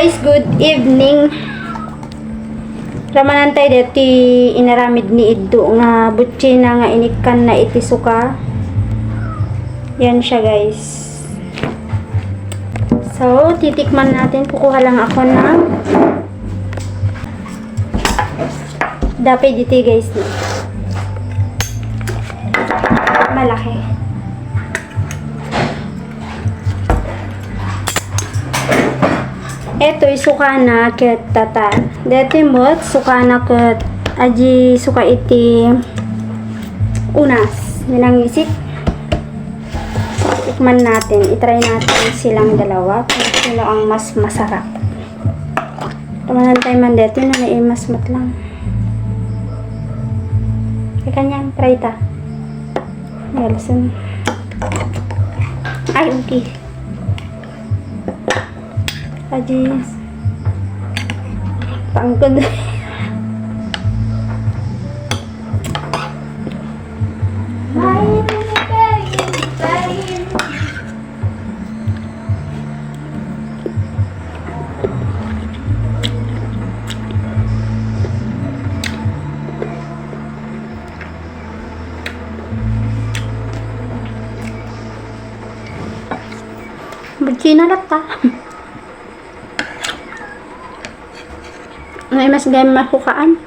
Guys, good evening. Ramanantay deti inaramid ni Iddo nga butchi na nga inikan na itisuka. Yan siya guys. So, titikman natin. Kukuha lang ako ng dapay dito guys. Malaki. Ito suka na ket tatar. Dito mot suka na ket aji suka iti unas. Minangisik. Tikman natin. I-try natin silang dalawa kung sino ang mas masarap. Tamanan tayo man dito na mas matlang. Kanya try ta. Yelson. Ay, okay. Ajis. Pangkod. Butchina lang ta. May mas gaya makukaan.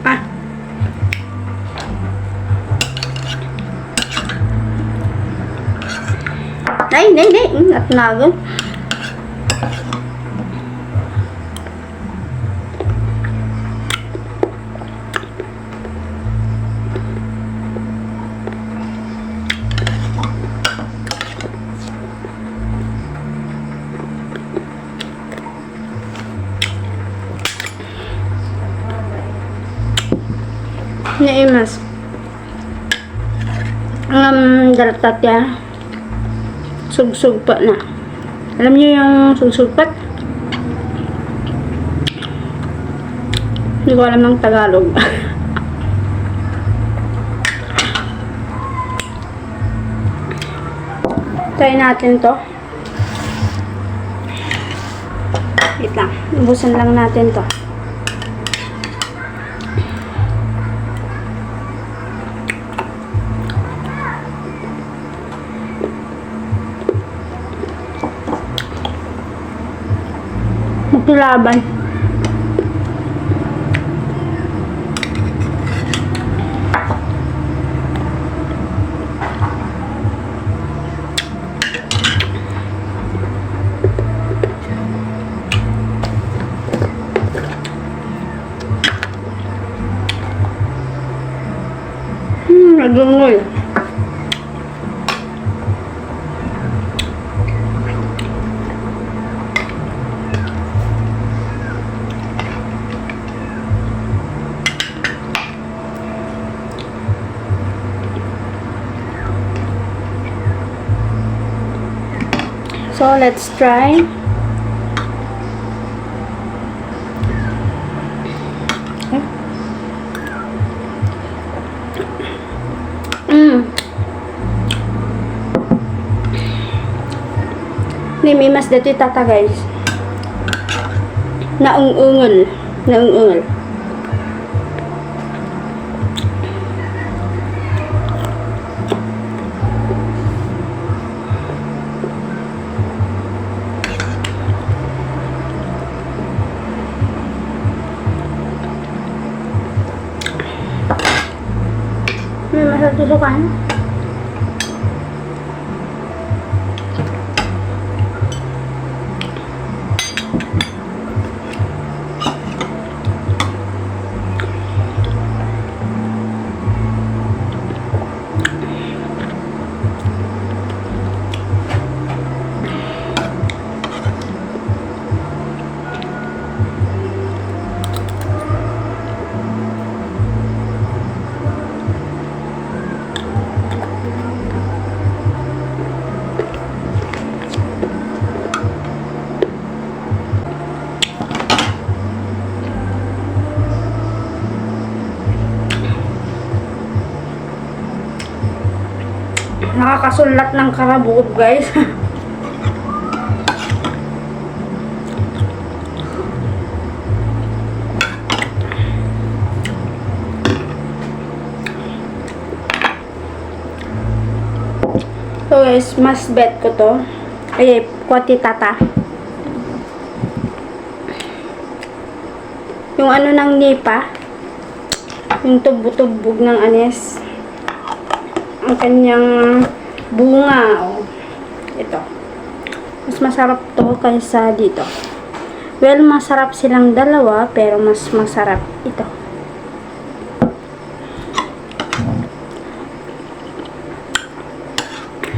Ah. Nay. At nagon. Naimas dalatat ya sugsug pa na. Alam niyo yung sugsugpat? Hindi ko alam ng Tagalog. Try natin to. Wait lang, ubusan lang natin to. Magkilaban. Nagungol. So let's try. May mas dito tata guys. Naungungol. May masarap tusukan. Nakakasulat ng karabog, guys. So guys, mas bet ko to. Ay, kwati tata. Yung ano ng nipa, yung tubog-tubog ng anis, ang kanyang bunga, oh. Ito. Mas masarap to kaysa dito. Well, masarap silang dalawa, pero mas masarap ito.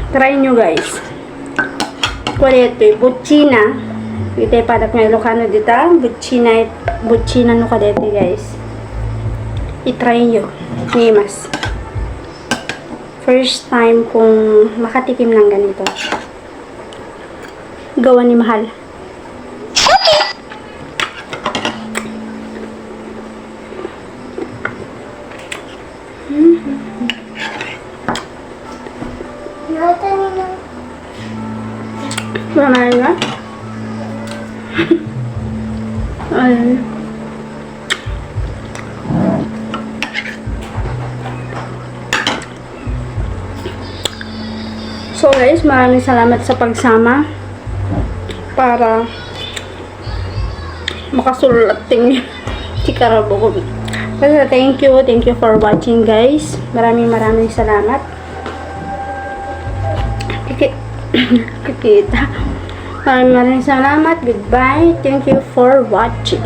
Try nyo guys. Kuya ito, buchina. Ito padak may Ilocano dito. Buchina no kadete guys. I-try nyo. Nimas. First time kung makatikim ng ganito. Gawa ni Mahal. Mamay nga. Ay. So guys, maraming salamat sa pagsama para makasulating si Karabog. Basta thank you for watching guys. Maraming salamat. Kikita. Maraming salamat. Goodbye. Thank you for watching.